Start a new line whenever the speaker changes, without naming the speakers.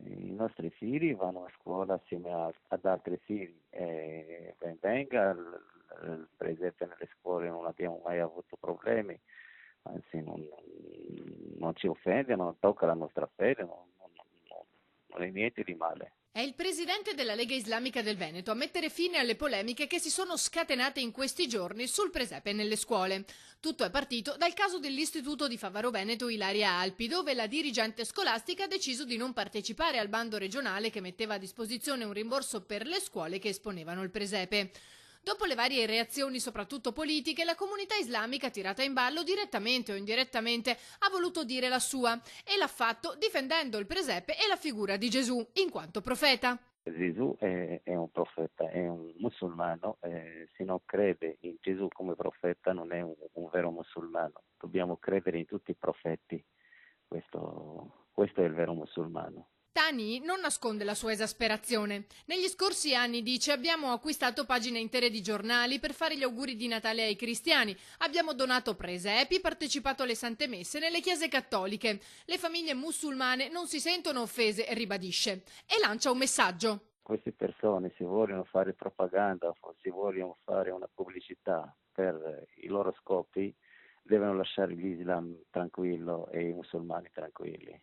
I nostri figli vanno a scuola assieme ad altri figli e ben venga, per esempio nelle scuole non abbiamo mai avuto problemi, anzi non ci offende, non tocca la nostra fede, non è niente di male.
È il presidente della Lega Islamica del Veneto a mettere fine alle polemiche che si sono scatenate in questi giorni sul presepe nelle scuole. Tutto è partito dal caso dell'Istituto di Favaro Veneto Ilaria Alpi, dove la dirigente scolastica ha deciso di non partecipare al bando regionale che metteva a disposizione un rimborso per le scuole che esponevano il presepe. Dopo le varie reazioni, soprattutto politiche, la comunità islamica, tirata in ballo direttamente o indirettamente, ha voluto dire la sua e l'ha fatto difendendo il presepe e la figura di Gesù in quanto profeta.
Gesù è un profeta, è un musulmano, se non crede in Gesù come profeta non è un vero musulmano. Dobbiamo credere in tutti i profeti, questo è il vero musulmano.
Tani non nasconde la sua esasperazione. Negli scorsi anni, dice, abbiamo acquistato pagine intere di giornali per fare gli auguri di Natale ai cristiani, abbiamo donato presepi, partecipato alle sante messe nelle chiese cattoliche. Le famiglie musulmane non si sentono offese, ribadisce, e lancia un messaggio.
Queste persone se vogliono fare propaganda o se vogliono fare una pubblicità per i loro scopi, devono lasciare l'Islam tranquillo e i musulmani tranquilli.